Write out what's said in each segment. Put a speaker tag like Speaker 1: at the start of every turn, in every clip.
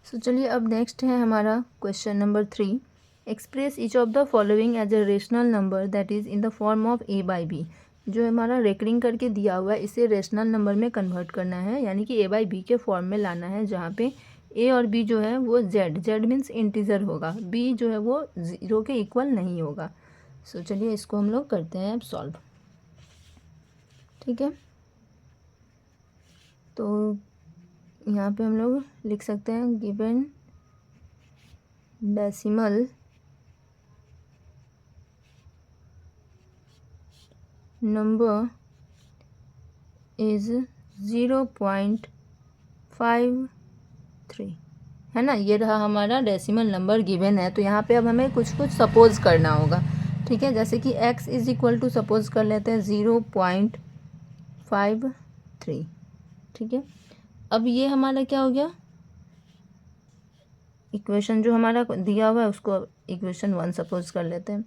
Speaker 1: सो चलिए अब नेक्स्ट है हमारा question number 3। Express each of the following as a rational number that is in the form of A by B. जो हमारा recurring करके दिया हुआ है इसे रेशनल नंबर में कन्वर्ट करना है, यानी कि ए बाई बी के फॉर्म में लाना है, जहाँ पे ए और बी जो है वो जेड मीन्स इंटीजर होगा, बी जो है वो 0 के इक्वल नहीं होगा। सो चलिए इसको हम लोग करते हैं अब सॉल्व। ठीक है, तो यहाँ पे हम लोग लिख सकते हैं गिवन डेसिमल नंबर इज़ 0.53, है ना। ये रहा हमारा डेसिमल नंबर गिवन है। तो यहाँ पे अब हमें कुछ सपोज करना होगा। ठीक है, जैसे कि x is equal to suppose कर लेते हैं 0.53। ठीक है, अब ये हमारा क्या हो गया, इक्वेशन जो हमारा दिया हुआ है उसको इक्वेशन 1 सपोज कर लेते हैं।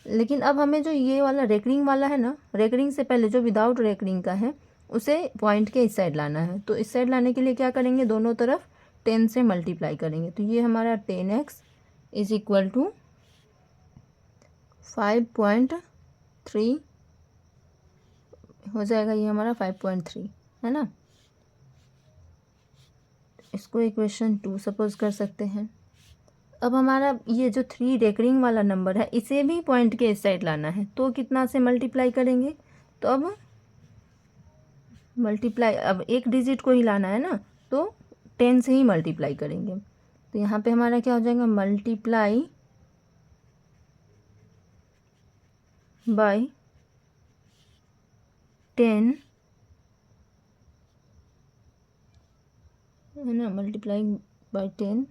Speaker 1: लेकिन अब हमें जो ये वाला रेकरिंग वाला है ना, रेकरिंग से पहले जो विदाउट रेकरिंग का है उसे पॉइंट के इस साइड लाना है। तो इस साइड लाने के लिए क्या करेंगे, दोनों तरफ 10 से मल्टीप्लाई करेंगे। तो ये हमारा 10x इज इक्वल टू 5.3 हो जाएगा। ये हमारा 5.3 है ना। इसको इक्वेशन 2 सपोज कर सकते हैं। अब हमारा ये जो 3 रेकरिंग वाला नंबर है इसे भी पॉइंट के इस साइड लाना है, तो कितना से मल्टीप्लाई करेंगे, तो अब मल्टीप्लाई, अब एक डिजिट को ही लाना है ना, तो 10 से ही मल्टीप्लाई करेंगे। तो यहाँ पे हमारा क्या हो जाएगा, मल्टीप्लाई बाय 10, है ना, multiply by 10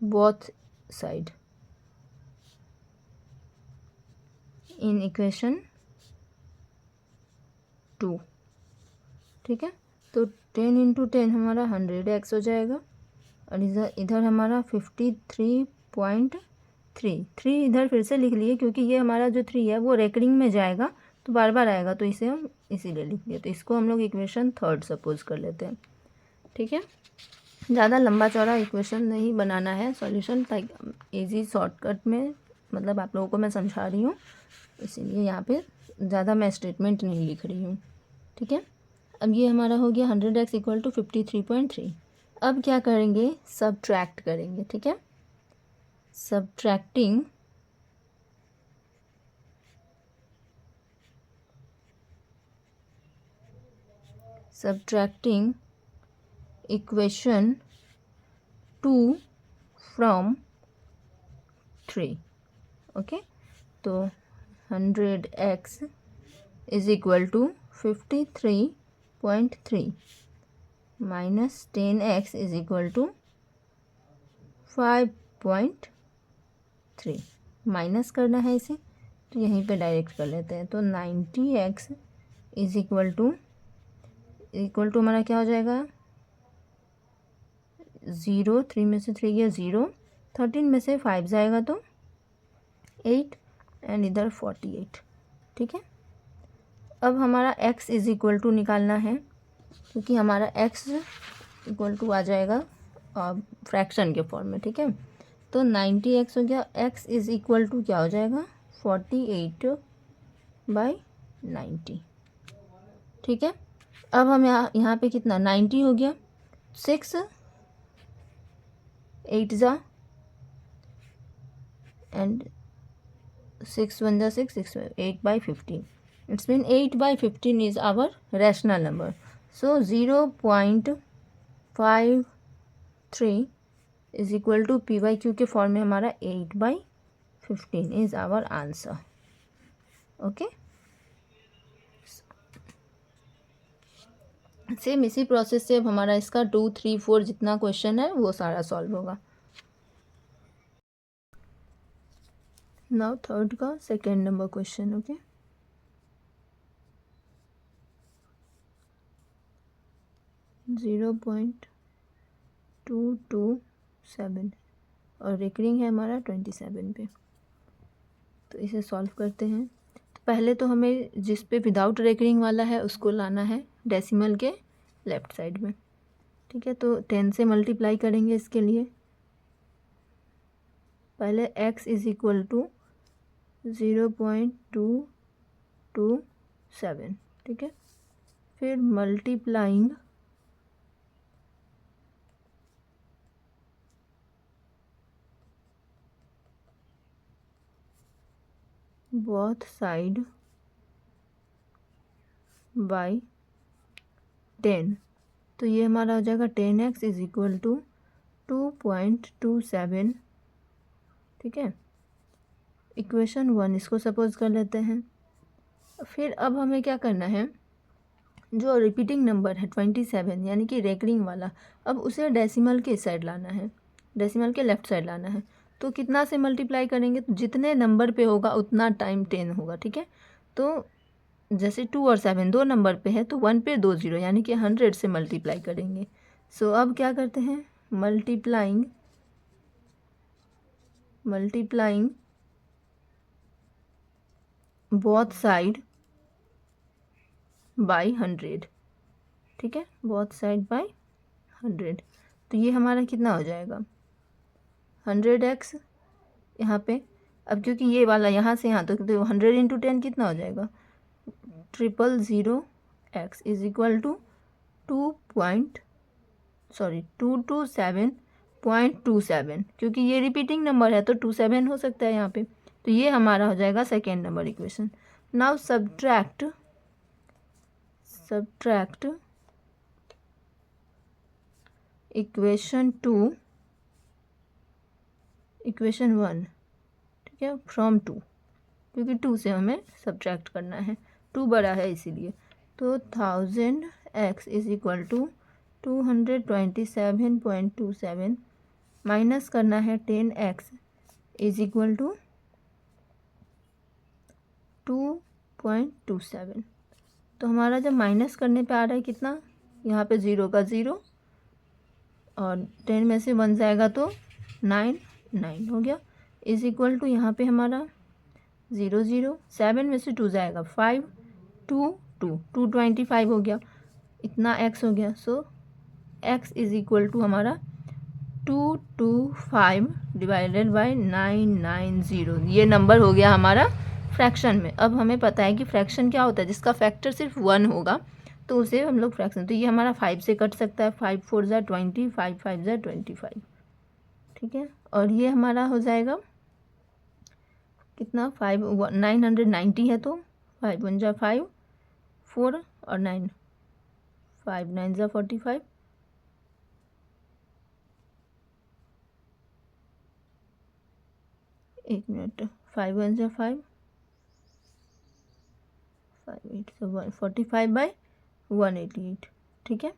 Speaker 1: both side in equation 2। ठीक है, तो 10 इंटू 10 हमारा 100x हो जाएगा, और इधर हमारा 53.3 इधर फिर से लिख लिए, क्योंकि ये हमारा जो 3 है वो रेकरिंग में जाएगा तो बार बार आएगा, तो इसे हम इसीलिए लिख लिए। तो इसको हम लोग इक्वेशन 3 सपोज कर लेते हैं। ठीक है, ज़्यादा लंबा चौड़ा इक्वेशन नहीं बनाना है सॉल्यूशन, ताकि इजी शॉर्टकट में, मतलब आप लोगों को मैं समझा रही हूँ, इसीलिए यहाँ पे ज़्यादा मैं स्टेटमेंट नहीं लिख रही हूँ। ठीक है, अब ये हमारा हो गया 100x इक्वल टू 53.3। अब क्या करेंगे, सब्ट्रैक्ट करेंगे। ठीक है, सब्ट्रैक्टिंग इक्वेशन 2 फ्रॉम 3। ओके, तो 100x is equal to 53.3 minus 10x is equal to 5.3। Minus करना है इसे, तो यहीं पे डायरेक्ट कर लेते हैं। तो 90x इज इक्वल टू हमारा क्या हो जाएगा, 0, 3 में से 3 गया 0, 13 में से 5 जाएगा तो 8, एंड इधर 48। ठीक है, अब हमारा x इज इक्वल टू निकालना है, क्योंकि हमारा x इक्वल टू आ जाएगा फ्रैक्शन के फॉर्म में। ठीक है, तो 90x हो गया, x इज इक्वल टू क्या हो जाएगा, 48/90। ठीक है, अब हम यहाँ पे कितना, 90 हो गया, 6 8 जा, एंड 6 1 जा 6 6 8/15। It's mean 8/15 is our rational number. So 0.53 is equal to PYQ के फॉर्म में हमारा 8/15 is our answer. Okay, same इसी प्रोसेस से अब हमारा इसका 2 3 4 जितना क्वेश्चन है वो सारा सॉल्व होगा। नाउ थर्ड का सेकेंड नंबर क्वेश्चन। ओके, 0.227 और रेकरिंग है हमारा 27 पे। तो इसे सॉल्व करते हैं। तो पहले तो हमें जिस पे विदाउट रेकरिंग वाला है उसको लाना है डेसिमल के लेफ्ट साइड में। ठीक है, तो 10 से मल्टीप्लाई करेंगे इसके लिए। पहले x इज इक्वल टू 0.227, ठीक है, फिर मल्टीप्लाइंग बोथ साइड बाय 10, तो ये हमारा हो जाएगा 10x इज इक्वल टू 2.27, ठीक है। इक्वेशन 1 इसको सपोज कर लेते हैं। फिर अब हमें क्या करना है, जो रिपीटिंग नंबर है 27 यानी कि रेकरिंग वाला, अब उसे डेसिमल के साइड लाना है, डेसिमल के लेफ़्ट साइड लाना है। तो कितना से मल्टीप्लाई करेंगे, तो जितने नंबर पे होगा उतना टाइम 10 होगा, ठीक है। तो जैसे 2 और 7 दो नंबर पे है, तो 1 पे 2 0 यानी कि 100 से मल्टीप्लाई करेंगे। सो अब क्या करते हैं, मल्टीप्लाइंग बोथ साइड बाय 100, ठीक है, बोथ साइड बाय 100। तो ये हमारा कितना हो जाएगा, 100x यहाँ पे। अब क्योंकि ये वाला यहाँ से यहाँ तक, तो 100 इंटू 10 कितना हो जाएगा, 000x इज इक्वल टू 227.27, क्योंकि ये रिपीटिंग नंबर है तो 27 हो सकता है यहाँ पे। तो ये हमारा हो जाएगा second number equation. Now subtract equation 1, ठीक है, फ्रॉम 2, क्योंकि 2 से हमें सब्ट्रैक्ट करना है, 2 बड़ा है इसीलिए। तो 1000x is equal to 227.27 minus करना है 10x इज इक्वल टू 2.27। तो हमारा जब माइनस करने पे आ रहा है कितना, यहाँ पे 0 का 0 और 10 में से 1 जाएगा तो 9 हो गया, इज इक्वल टू यहाँ पे हमारा 0 0, 7 में से 2 जाएगा 5, 225 हो गया, इतना x हो गया। सो x इज इक्वल टू हमारा 225 डिवाइडेड बाय 990, ये नंबर हो गया हमारा फ्रैक्शन में। अब हमें पता है कि फ्रैक्शन क्या होता है, जिसका फैक्टर सिर्फ 1 होगा तो उसे हम लोग फ्रैक्शन, तो ये हमारा 5 से कट सकता है, 5 4 ज़ा 20, 5 5 ज़ा 25, ठीक है। और ये हमारा हो जाएगा कितना, 990 है, तो 5 1 ज़ा 5, 4 और 9, 5 9 ज़ा 45, एक मिनट, 5 1 ज़ा 5, 5 8 ज़ा 45 बाय 188, ठीक है,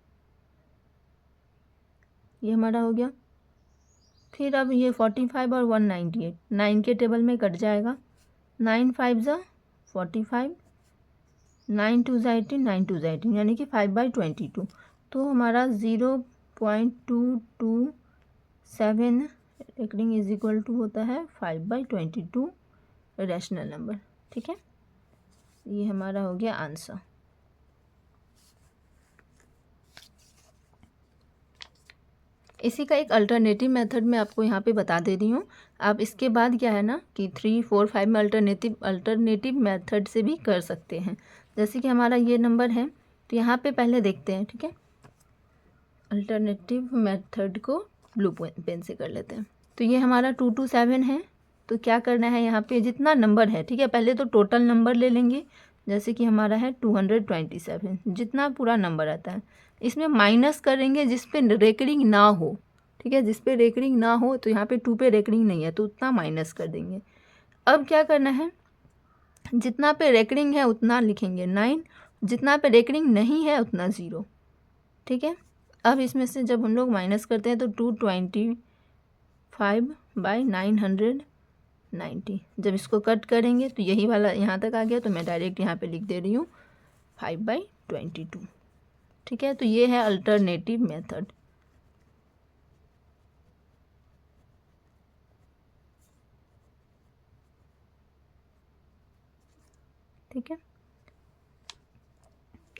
Speaker 1: ये हमारा हो गया। फिर अब ये 45 और 198 9 के टेबल में कट जाएगा, 9 5 ज़ा 45, 9 2 ज़ा 18, 9 2 ज़ा 18 यानी कि 5 बाई 22। तो हमारा 0.227 रेकरिंग इज इक्वल टू होता है 5 बाई 22 रैशनल नंबर, ठीक है। ये हमारा हो गया आंसर। इसी का एक अल्टरनेटिव मेथड मैं आपको यहाँ पे बता दे रही हूँ। आप इसके बाद क्या है ना कि 3 4 5 में अल्टरनेटिव मेथड से भी कर सकते हैं। जैसे कि हमारा ये नंबर है, तो यहाँ पे पहले देखते हैं, ठीक है, अल्टरनेटिव मेथड को ब्लू पेन से कर लेते हैं। तो ये हमारा 227 है, तो क्या करना है, यहाँ पे जितना नंबर है, ठीक है, पहले तो टोटल नंबर ले लेंगे। जैसे कि हमारा है 227, जितना पूरा नंबर आता है, इसमें माइनस करेंगे जिस पे रेकरिंग ना हो, ठीक है, जिस पे रेकरिंग ना हो, तो यहाँ पे 2 पे रेकरिंग नहीं है तो उतना माइनस कर देंगे। अब क्या करना है, जितना पे रेकरिंग है उतना लिखेंगे 9, जितना पे रेकरिंग नहीं है उतना 0, ठीक है। अब इसमें से जब हम लोग माइनस करते हैं तो 225 बाई 990, जब इसको कट करेंगे तो यही वाला यहाँ तक आ गया, तो मैं डायरेक्ट यहाँ पे लिख दे रही हूँ 5 बाई 22, ठीक है। तो ये है अल्टरनेटिव मेथड। ठीक है,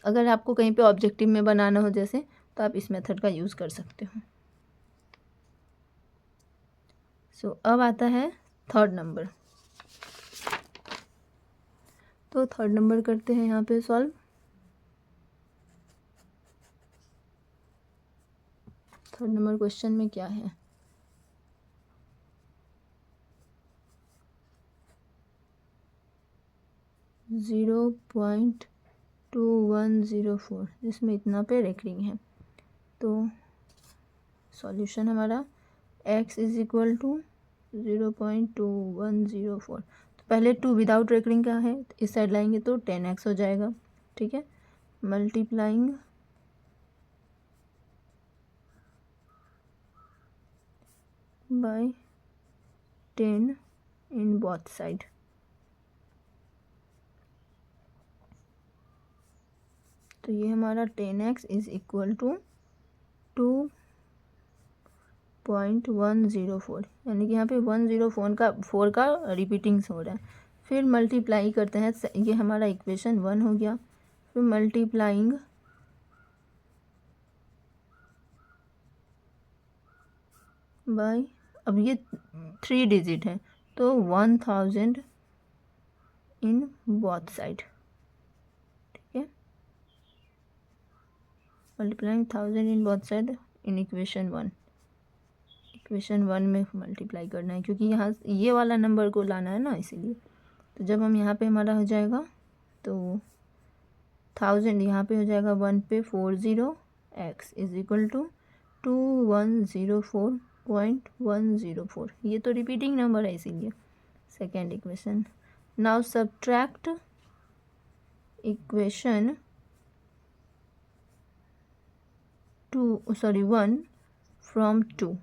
Speaker 1: अगर आपको कहीं पे ऑब्जेक्टिव में बनाना हो, जैसे तो आप इस मेथड का यूज़ कर सकते हो। अब आता है थर्ड नंबर। तो थर्ड नंबर करते हैं यहाँ पे सॉल्व। थर्ड नंबर क्वेश्चन में क्या है, 0.2104 जिसमें इतना पे रेकरिंग है। तो सॉल्यूशन हमारा x इज इक्वल टू 0.2104। तो पहले 2 विदाउट रेकरिंग का है, तो इस साइड लाएंगे तो 10x हो जाएगा। ठीक है, multiplying by 10 in both side. तो ये हमारा 10x इज इक्वल टू 2.104, यानी कि यहाँ पे 104 का रिपीटिंग्स हो रहा है। फिर मल्टीप्लाई करते हैं, ये हमारा इक्वेशन 1 हो गया। फिर मल्टीप्लाइंग बाय, अब ये 3 डिजिट है तो 1000 इन बोथ साइड। ठीक है, multiplying 1000 in both side in equation 1। Equation 1 में मल्टीप्लाई करना है क्योंकि यहाँ ये वाला नंबर को लाना है ना, इसीलिए। तो जब हम यहाँ पे हमारा हो जाएगा तो 1000 यहाँ पे हो जाएगा 1 पे 40, x इज इक्वल टू 2104.104। ये तो रिपीटिंग नंबर है इसीलिए। Second equation, now subtract equation 1 from 2।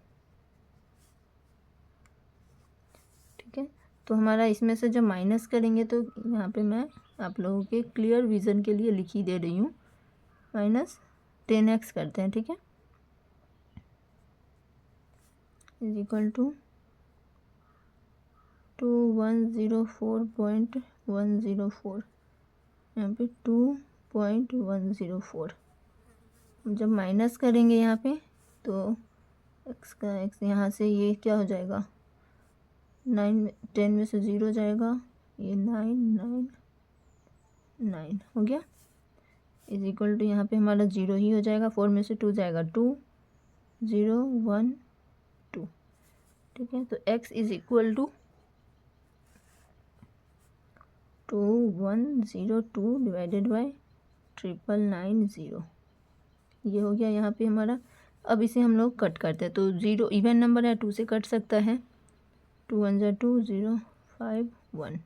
Speaker 1: ठीक है, तो हमारा इसमें से जब माइनस करेंगे तो यहाँ पे मैं आप लोगों के क्लियर विज़न के लिए लिख ही दे रही हूँ, माइनस 10x करते हैं। ठीक है, इज इक्वल टू 2104.104, यहाँ पे 2.104। जब माइनस करेंगे यहाँ पे तो x का x यहाँ से ये क्या हो जाएगा, 9 10 में से 0 जाएगा, ये 9 9 9 हो गया। इज इक्वल टू यहाँ पे हमारा 0 ही हो जाएगा, 4 में से 2 जाएगा 2 0 1 2। ठीक है, तो x is equal to 2102 divided by 999 ये हो गया यहाँ पे हमारा। अब इसे हम लोग कट करते हैं, तो 0 इवन नंबर है, 2 से कट सकता है, 2 1 ज़ा 2 0 5 1,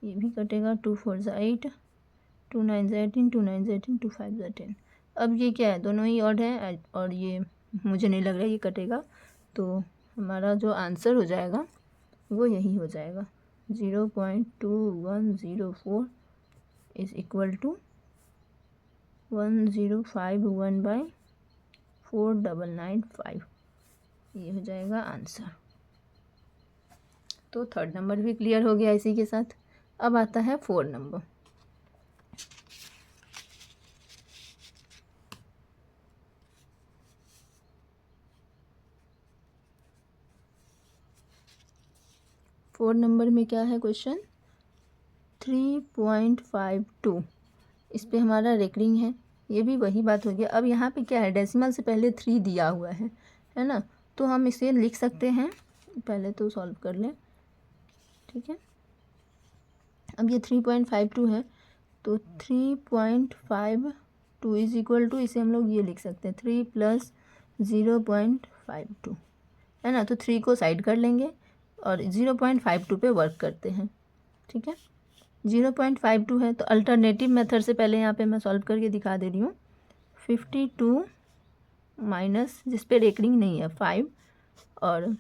Speaker 1: ये भी कटेगा, 2 4 ज़ा 8 2 9 ज़ा 18 2 9 ज़ा 18 2 5 ज़ा 10। अब ये क्या है, दोनों ही ऑड है और ये मुझे नहीं लग रहा है ये कटेगा, तो हमारा जो आंसर हो जाएगा वो यही हो जाएगा, 0.2104 इज इक्वल टू 1051/4995, ये हो जाएगा आंसर। तो थर्ड नंबर भी क्लियर हो गया इसी के साथ। अब आता है फोर्थ नंबर। फोर्थ नंबर में क्या है क्वेश्चन, 3.52, इस पे हमारा रेकरिंग है। ये भी वही बात हो गया। अब यहाँ पे क्या है, डेसिमल से पहले 3 दिया हुआ है ना, तो हम इसे लिख सकते हैं, पहले तो सॉल्व कर लें। ठीक है, अब ये 3.52 है, तो 3.52 इज इक्वल टू, इसे हम लोग ये लिख सकते हैं 3 + 0.52 है ना। तो 3 को साइड कर लेंगे और 0.52 पे वर्क करते हैं। ठीक है, 0.52 है तो अल्टरनेटिव मेथड से पहले यहाँ पे मैं सॉल्व करके दिखा दे रही हूँ। 52 माइनस जिस पे रेकरिंग नहीं है 5, और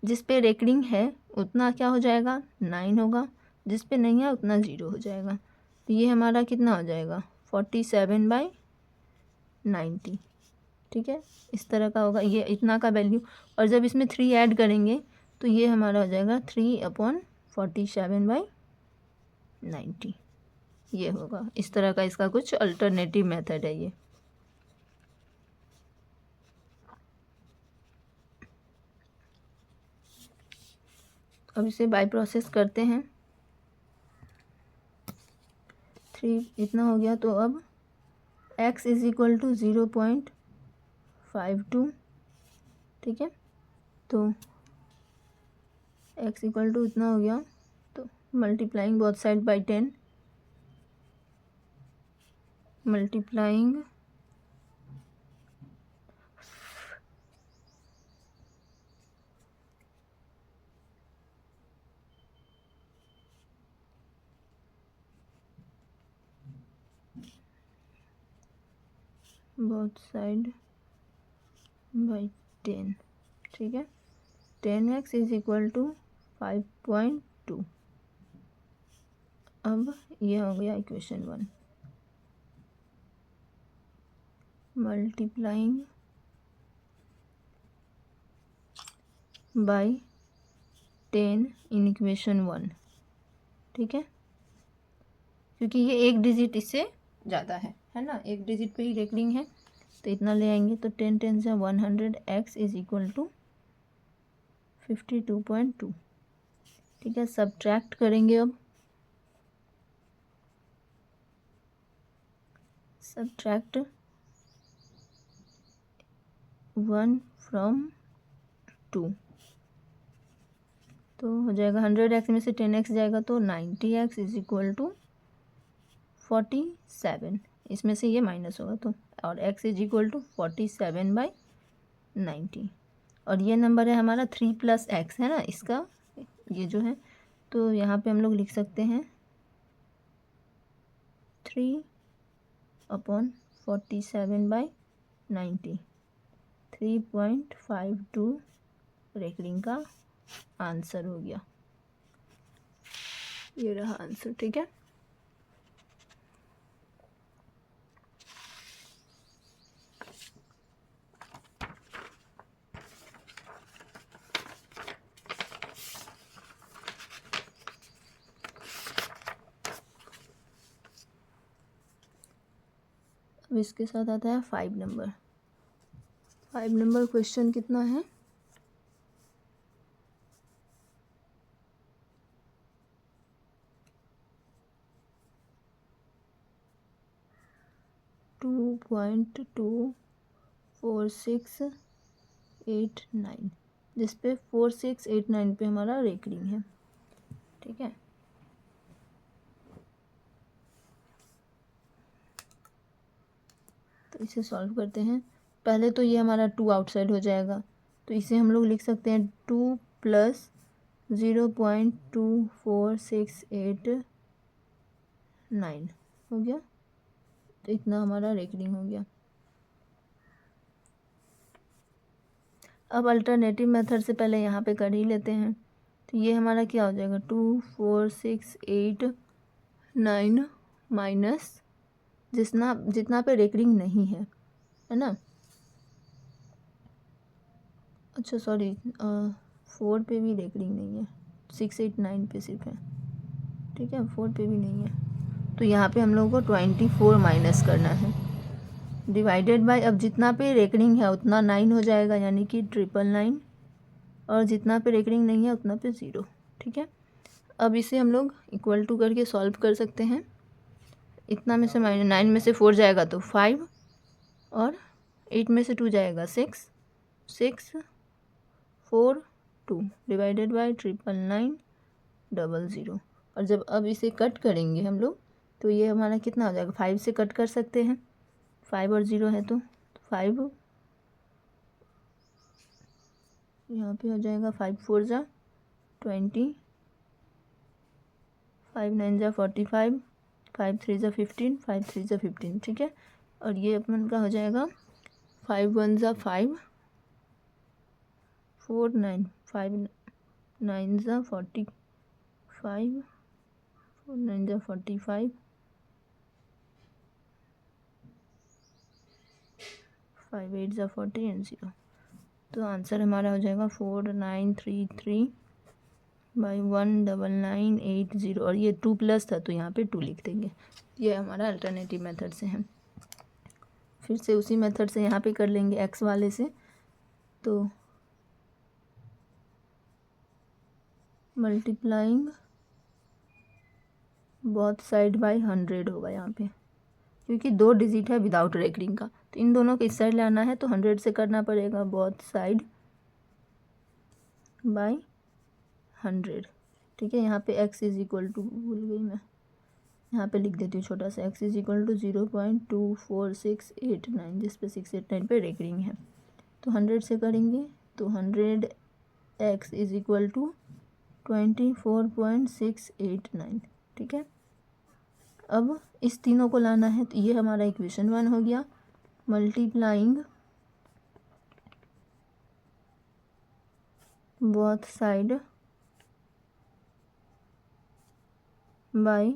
Speaker 1: जिस पे रेकरिंग है उतना क्या हो जाएगा, 9 होगा, जिस पे नहीं है उतना 0 हो जाएगा। तो ये हमारा कितना हो जाएगा, 47/90। ठीक है, इस तरह का होगा, ये इतना का वैल्यू। और जब इसमें 3 ऐड करेंगे तो ये हमारा हो जाएगा 3/47/90, ये होगा। इस तरह का इसका कुछ अल्टरनेटिव मेथड है ये। अब इसे बाय प्रोसेस करते हैं। 3 इतना हो गया, तो अब x इज इक्वल टू 0.52, ठीक है। तो x इक्वल टू इतना हो गया, तो multiplying both side by 10, multiplying both side by 10, ठीक है। 10x is equal to 5.2। अब ये हो गया equation 1। Multiplying by 10 in equation 1, ठीक है, क्योंकि ये एक डिजिट इससे ज़्यादा है ना, एक डिजिट पे ही रेकरिंग है, तो इतना ले आएंगे। तो 10 10 से 100, x इज इक्वल टू 52.2, ठीक है। सब्ट्रैक्ट करेंगे अब, सब्ट्रैक्ट 1 फ्रॉम 2, तो हो जाएगा 100x में से 10x जाएगा तो 90x इज इक्वल टू 47, इसमें से ये माइनस होगा तो, और x इज इक्वल टू 47/90, और ये नंबर है हमारा 3 + x, है ना, इसका ये जो है, तो यहाँ पे हम लोग लिख सकते हैं 3/47/90, 3.52 रेकरिंग का आंसर हो गया। ये रहा आंसर, ठीक है। अब इसके साथ आता है 5 नंबर। 5 नंबर क्वेश्चन कितना है, 2.24689, जिसपे 4689 पे हमारा रेकरिंग है, ठीक है। तो इसे सॉल्व करते हैं। पहले तो ये हमारा 2 आउटसाइड हो जाएगा, तो इसे हम लोग लिख सकते हैं 2 + 0.24689 हो गया, तो इतना हमारा रेकरिंग हो गया। अब अल्टरनेटिव मेथड से पहले यहाँ पे कर ही लेते हैं, तो ये हमारा क्या हो जाएगा, 24689 माइनस जितना पे रेकरिंग नहीं है ना, अच्छा सॉरी 4 पे भी रेकरिंग नहीं है, 689 पे सिर्फ है, ठीक है, 4 पे भी नहीं है, तो यहाँ पे हम लोगों को 24 माइनस करना है, डिवाइडेड बाय, अब जितना पे रेकरिंग है उतना 9 हो जाएगा, यानी कि 999, और जितना पे रेकरिंग नहीं है उतना पे 0, ठीक है। अब इसे हम लोग इक्वल टू करके सॉल्व कर सकते हैं। इतना में से -9 में से 4 जाएगा तो 5, और 8 में से 2 जाएगा 6, 6 4 2 डिवाइडेड बाय 99900, और जब अब इसे कट करेंगे हम लोग, तो ये हमारा कितना हो जाएगा, 5 से कट कर सकते हैं, 5 और 0 है तो 5 यहाँ पे हो जाएगा, 5 4 जा 20, 5 9 जा 45, 5 3 जा 15, 5 3 जा 15, ठीक है। और ये अपन का हो जाएगा 5 1 जा 5, 4 9, 5 9 जा 45, 4 9 जा 45, 5 8 जा 40 एंड 0, तो आंसर हमारा हो जाएगा 4933/1980, और ये 2 प्लस था तो यहाँ पे 2 लिख देंगे। ये हमारा अल्टरनेटिव मेथड से है। फिर से उसी मेथड से यहाँ पे कर लेंगे एक्स वाले से, तो मल्टीप्लाइंग बोथ साइड बाय 100 होगा यहाँ पे, क्योंकि 2 डिजिट है विदाउट रेकरिंग का, तो इन दोनों को इस साइड लाना है तो 100 से करना पड़ेगा बोथ साइड बाय 100। ठीक है, यहाँ पे x इज इक्वल टू, भूल गई मैं, यहाँ पे लिख देती हूँ छोटा सा, x इज इक्वल टू 0.24689, जिस पे 689 पे रेकरिंग है, तो 100 से करेंगे तो 100x इज इक्वल टू 24.689। ठीक है, अब इस तीनों को लाना है, तो ये हमारा इक्वेशन 1 हो गया। Multiplying both side bye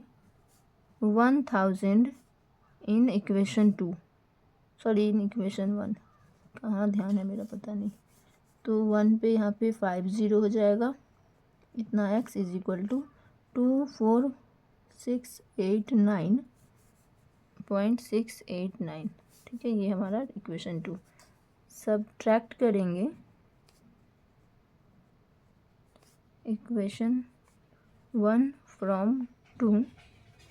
Speaker 1: 1000 in equation 2, sorry in equation 1, कहाँ ध्यान है मेरा पता नहीं, तो 1 पे यहाँ पे 50 हो जाएगा, इतना x इज इक्वल टू 24,689.689। ठीक है, ये हमारा इक्वेशन 2। सब्ट्रैक्ट करेंगे इक्वेशन 1 फ्रॉम 2।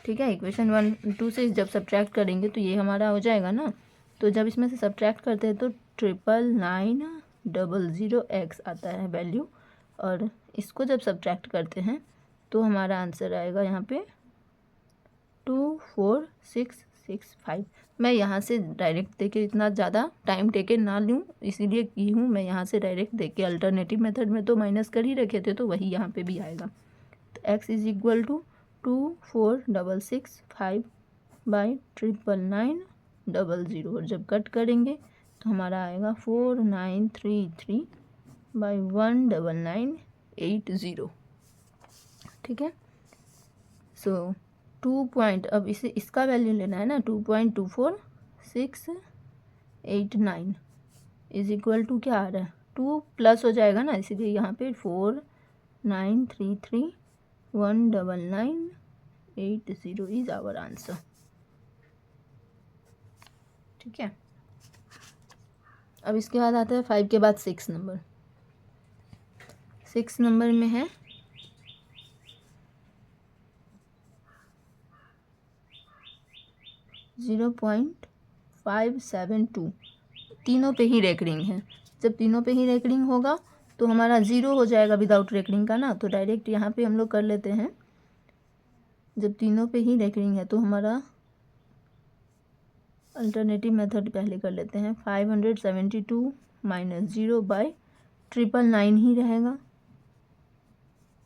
Speaker 1: ठीक है, इक्वेशन 1 2 से जब सब्ट्रैक्ट करेंगे तो ये हमारा हो जाएगा ना, तो जब इसमें से सब्ट्रैक्ट करते हैं तो 99900x आता है वैल्यू, और इसको जब सब्ट्रैक्ट करते हैं तो हमारा आंसर आएगा यहाँ पे 24665। मैं यहाँ से डायरेक्ट देके इतना ज़्यादा टाइम टेके ना लूँ, इसीलिए की हूँ मैं यहाँ से डायरेक्ट देख के। अल्टरनेटिव मेथड में तो माइनस कर ही रखे थे, तो वही यहाँ पे भी आएगा। तो x is equal to 24665 by 99900, और जब कट करेंगे तो हमारा आएगा 4933 बाई 19980। ठीक है, सो 2 पॉइंट, अब इसे इसका वैल्यू लेना है ना, 2.24689 इज इक्वल टू क्या आ रहा है, 2 प्लस हो जाएगा ना, इसीलिए यहाँ पे 4933 19980 इज आवर आंसर। ठीक है, अब इसके बाद आता है 5 के बाद 6 नंबर। 6 नंबर में है 0.572, तीनों पे ही रेकरिंग है। जब तीनों पे ही रेकरिंग होगा तो हमारा 0 हो जाएगा विदाउट रेकरिंग का ना, तो डायरेक्ट यहाँ पे हम लोग कर लेते हैं। जब तीनों पे ही रेकरिंग है तो हमारा अल्टरनेटिव मेथड पहले कर लेते हैं। 572 माइनस 0 बाई 999 ही रहेगा।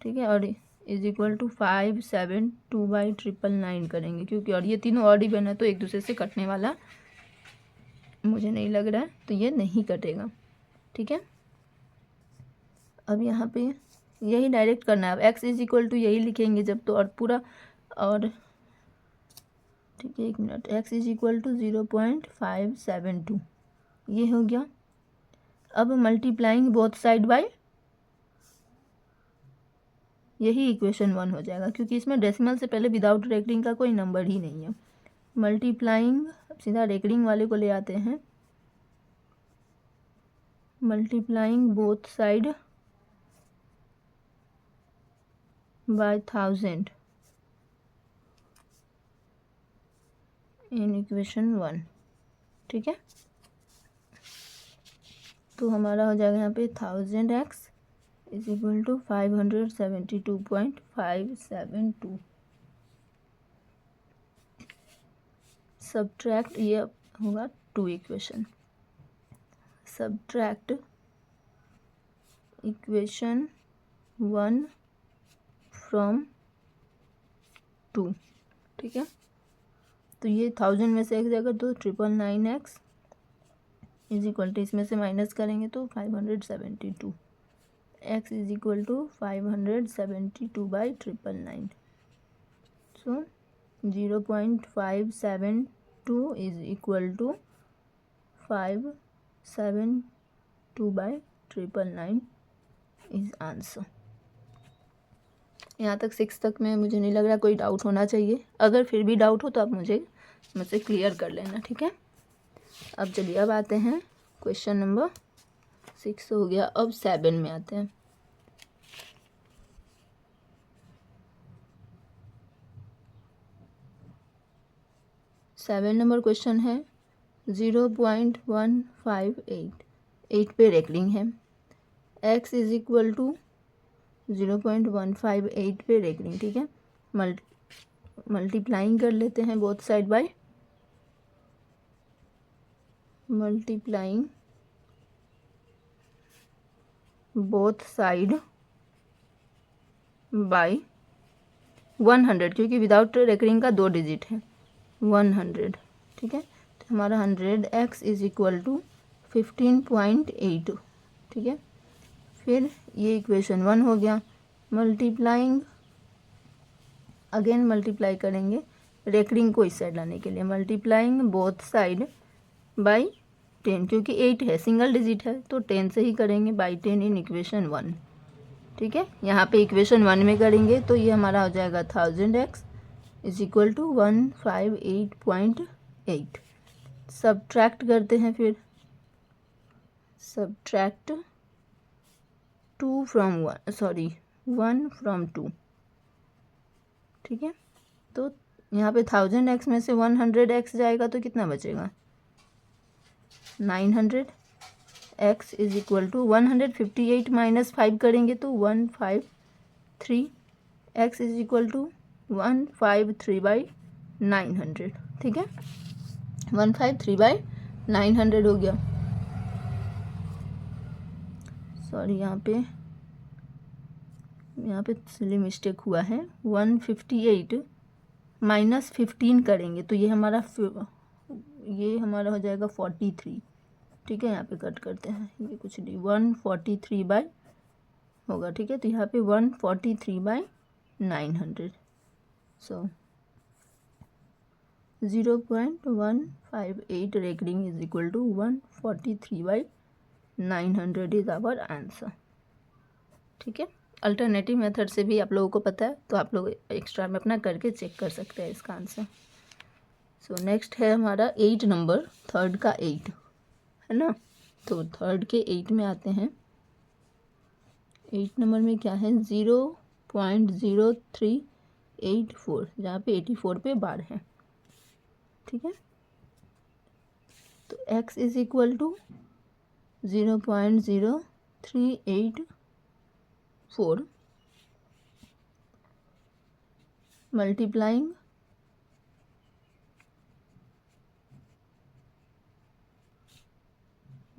Speaker 1: ठीक है, और इज इक्वल टू 572 बाई 999 करेंगे, क्योंकि और ये तीनों ऑड इवन है तो एक दूसरे से कटने वाला मुझे नहीं लग रहा है, तो ये नहीं कटेगा। ठीक है, अब यहाँ पे यही डायरेक्ट करना है। अब x इज इक्वल टू यही लिखेंगे जब, तो और पूरा, और ठीक है 1 minute, x is equal to 0.572 ये हो गया। अब मल्टीप्लाइंग बोथ साइड बाय, यही इक्वेशन 1 हो जाएगा, क्योंकि इसमें डेसिमल से पहले विदाउट रेकरिंग का कोई नंबर ही नहीं है। मल्टीप्लाइंग, सीधा रेकरिंग वाले को ले आते हैं। Multiplying both side bye 1000 in equation 1। ठीक है, तो हमारा हो जाएगा यहाँ पे 1000x is equal to 572.572। Subtract, ये होगा 2 इक्वेशन। Subtract equation 1 from 2। ठीक है, तो ये 1000 में से एक जगह तो 999x इज इक्वल टू, इसमें से माइनस करेंगे तो 572, x is equal to 572 by 999। So 0.572 is equal to 572 by 999 is answer. यहाँ तक 6 तक में मुझे नहीं लग रहा कोई डाउट होना चाहिए। अगर फिर भी डाउट हो तो आप मुझसे क्लियर कर लेना। ठीक है, अब चलिए अब आते हैं क्वेश्चन नंबर 6 हो गया, अब 7 में आते हैं। 7 नंबर क्वेश्चन है 0.158 8 पे रेकरिंग है। x इज इक्वल टू 0.158 पे रेकरिंग, ठीक है। मल्टीप्लाइंग कर लेते हैं both side by multiplying both side by 100, क्योंकि विदाउट रेकरिंग का 2 डिजिट है 100, ठीक है। तो हमारा 100x इज इक्वल टू 15.8, ठीक है। फिर ये इक्वेशन 1 हो गया। मल्टीप्लाइंग अगेन मल्टीप्लाई करेंगे रेकरिंग को इस साइड लाने के लिए, मल्टीप्लाइंग बोथ साइड बाय 10, क्योंकि 8 है सिंगल डिजिट है तो 10 से ही करेंगे, बाय 10 इन इक्वेशन 1, ठीक है। यहाँ पे इक्वेशन 1 में करेंगे तो ये हमारा हो जाएगा 1000x is equal to 158.8। Subtract करते हैं, फिर सब्ट्रैक्ट 1 फ्रॉम 2, ठीक है। तो यहाँ पे 1000x में से 100x जाएगा तो कितना बचेगा 900। x is equal to 158 minus 5 करेंगे तो 153, x इज इक्वल टू 153/900, ठीक है। 153/900 हो गया। सॉरी यहाँ पे सिली मिस्टेक हुआ है। 158 माइनस 15 करेंगे तो ये हमारा हो जाएगा 43, ठीक है। यहाँ पे कट करते हैं, ये कुछ नहीं, 143 बाय होगा, ठीक है। तो यहाँ पे 143/900, so 0.158 recurring is equal to 143/900 is our answer, ठीक है। अल्टरनेटिव मेथड से भी आप लोगों को पता है तो आप लोग एक्स्ट्रा में अपना करके चेक कर सकते हैं इसका आंसर। सो नेक्स्ट है हमारा 8 नंबर, थर्ड का 8 है ना। तो थर्ड के 8 में आते हैं। 8 नंबर में क्या है 0.0384, जहाँ पे 84 पे बार है, ठीक है। तो x is equal to 0.0384 multiplying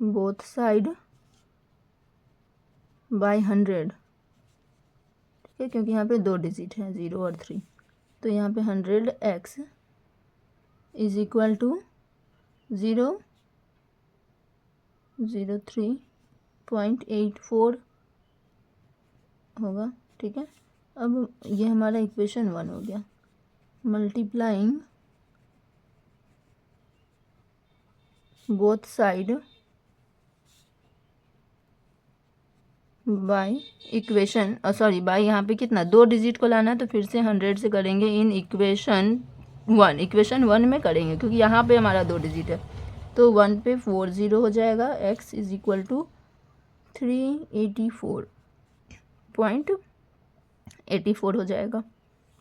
Speaker 1: both side by 100, ठीक है, क्योंकि यहाँ पे 2 डिजिट हैं 0 और 3। तो यहाँ पे 100x इज इक्वल टू 0.0384 होगा, ठीक है। अब ये हमारा इक्वेशन 1 हो गया। Multiplying both side by equation by यहाँ पे कितना 2 डिजिट को लाना है, तो फिर से 100 से करेंगे इन इक्वेशन 1 में करेंगे, क्योंकि यहाँ पे हमारा 2 डिजिट है। तो 1 पे 40 हो जाएगा। x इज इक्वल टू 384.84 हो जाएगा,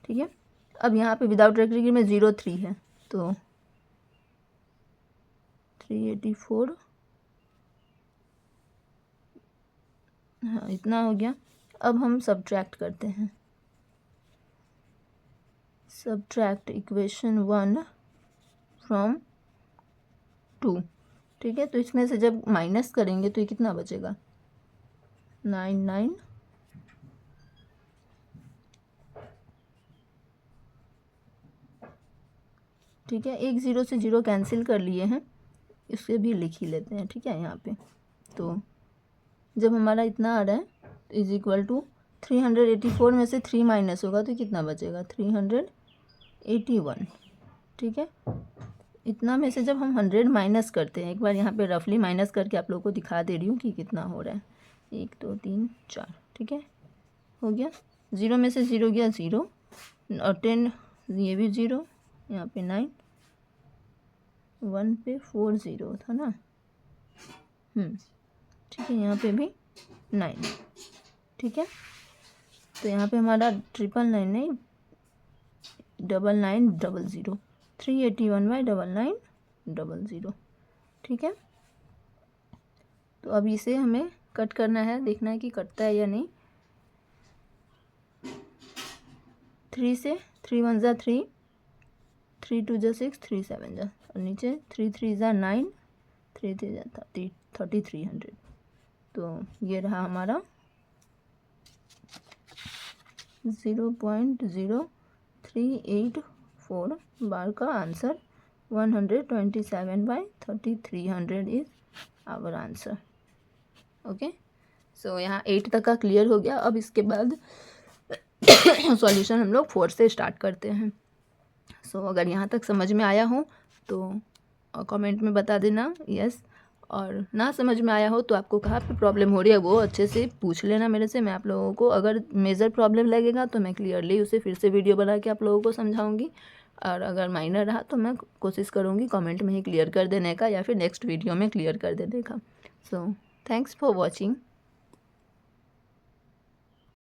Speaker 1: ठीक है। अब यहाँ पे विदाउट रेकरिंग में 03 है तो 384, हाँ इतना हो गया। अब हम सब्ट्रैक्ट करते हैं, सब्ट्रैक्ट इक्वेशन 1 फ्रॉम 2, ठीक है। तो इसमें से जब माइनस करेंगे तो ये कितना बचेगा 99, ठीक है। एक 0 से 0 कैंसिल कर लिए हैं, इससे भी लिख ही लेते हैं, ठीक है। यहाँ पे तो जब हमारा इतना आ रहा है तो इज इक्वल टू 384 में से 3 माइनस होगा तो कितना बचेगा 381, ठीक है। इतना में से जब हम 100 माइनस करते हैं, एक बार यहाँ पे रफली माइनस करके आप लोगों को दिखा दे रही हूँ कि कितना हो रहा है। 1 2 3 4, ठीक है, हो गया। 0 में से 0 गया 0 और 10, ये भी 0, यहाँ पे 9, 1 पे 40 था ना, ठीक है। यहाँ पे भी 9, ठीक है। तो यहाँ पे हमारा 999 नहीं 9900, 381/9900। ठीक है, तो अब इसे हमें कट करना है, देखना है कि कटता है या नहीं। 3 से 3 1 ज़ा 3, 3 2 ज़ा 6, 3 7 ज़ा, और नीचे 3 3 ज़ा 9, 3 3 ज़ा 3300। तो ये रहा हमारा 0.0384 बार का answer. 127/3300 is our answer. Okay, so यहाँ 8 तक का क्लियर हो गया। अब इसके बाद सॉल्यूशन हम लोग 4 से स्टार्ट करते हैं। सो अगर यहाँ तक समझ में आया हो तो कमेंट में बता देना यस, और ना समझ में आया हो तो आपको कहाँ पे प्रॉब्लम हो रही है वो अच्छे से पूछ लेना मेरे से। मैं आप लोगों को, अगर मेजर प्रॉब्लम लगेगा तो मैं क्लियरली उसे फिर से वीडियो बना के आप लोगों को समझाऊंगी, और अगर माइनर रहा तो मैं कोशिश करूँगी कमेंट में ही क्लियर कर देने का या फिर नेक्स्ट वीडियो में क्लियर कर देने का। So thanks for watching.